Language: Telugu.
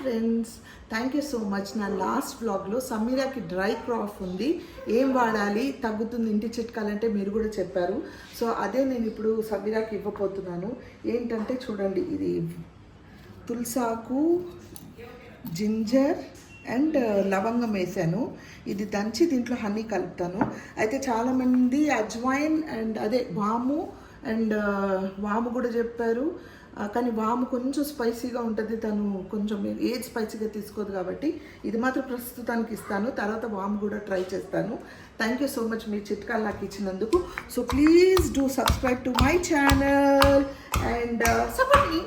Friends, thank you so much. నా లాస్ట్ వ్లాగ్లో సమీరాకి డ్రై కాఫ్ ఉంది, ఏం వాడాలి తగ్గుతుంది ఇంటి చిట్కాలంటే మీరు కూడా చెప్పారు. సో అదే నేను ఇప్పుడు సమీరాకి ఇవ్వబోతున్నాను. ఏంటంటే చూడండి, ఇది తులసాకు, జింజర్ అండ్ లవంగం వేసాను. ఇది దంచి దీంట్లో హనీ కలుపుతాను. అయితే చాలామంది అజ్వైన్ అండ్ అదే వాము అండ్ వాము కూడా చెప్పారు, కానీ వాము కొంచెం స్పైసీగా ఉంటుంది, తను కొంచెం ఏజ్ స్పైసీగా తీసుకోదు కాబట్టి ఇది మాత్రం ప్రస్తుతానికి ఇస్తాను. తర్వాత వాము కూడా ట్రై చేస్తాను. థ్యాంక్ యూ సో మచ్ మీ చిట్కాలు నాకు ఇచ్చినందుకు. So please do subscribe to my channel and support me.